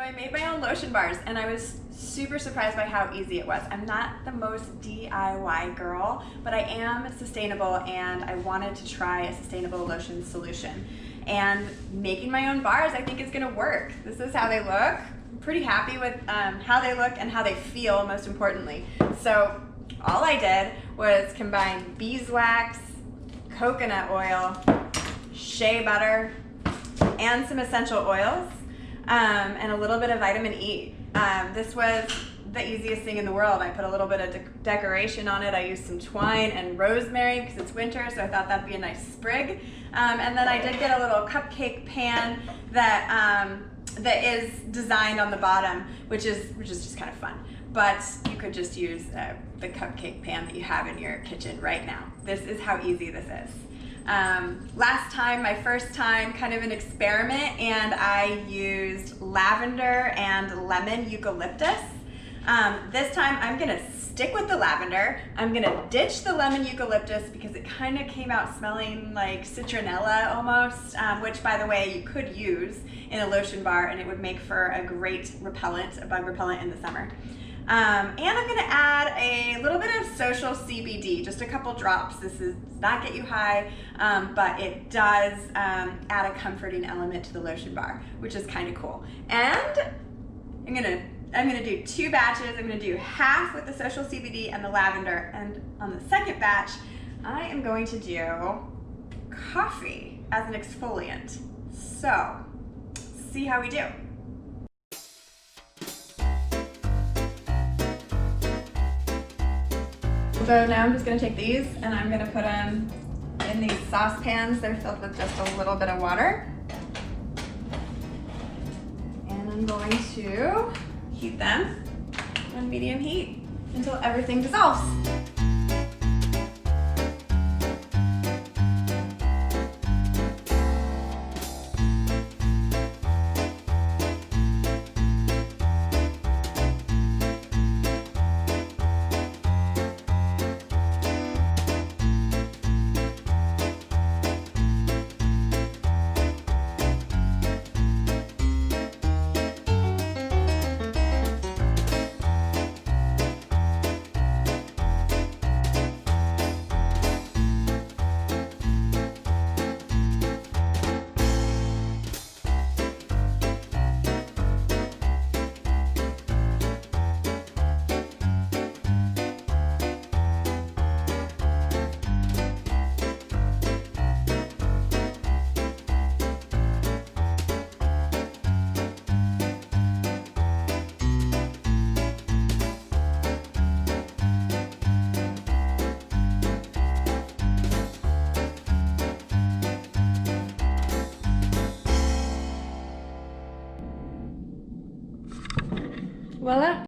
I made my own lotion bars and I was super surprised by how easy it was. I'm not the most DIY girl, but I am sustainable and I wanted to try a sustainable lotion solution. And making my own bars I think is gonna work. This is how they look. I'm pretty happy with how they look and how they feel, most importantly. So all I did was combine beeswax, coconut oil, shea butter, and some essential oils, and a little bit of vitamin E. This was the easiest thing in the world. I put a little bit of decoration on it. I used some twine and rosemary because it's winter, so I thought that'd be a nice sprig. And then I did get a little cupcake pan that is designed on the bottom, which is just kind of fun. But you could just use the cupcake pan that you have in your kitchen right now. This is how easy this is. Last time, my first time, kind of an experiment, and I used lavender and lemon eucalyptus. This time I'm gonna stick with the lavender. I'm gonna ditch the lemon eucalyptus because it kind of came out smelling like citronella almost, which by the way you could use in a lotion bar and it would make for a great repellent, a bug repellent in the summer. And I'm gonna add a little bit of social CBD, just a couple drops. This does not get you high, but it does add a comforting element to the lotion bar, which is kind of cool. And I'm gonna do 2 batches. I'm gonna do half with the social CBD and the lavender, and on the second batch, I am going to do coffee as an exfoliant. So, see how we do. So now I'm just going to take these and I'm going to put them in these saucepans. They're filled with just a little bit of water. And I'm going to heat them on medium heat until everything dissolves. Voila.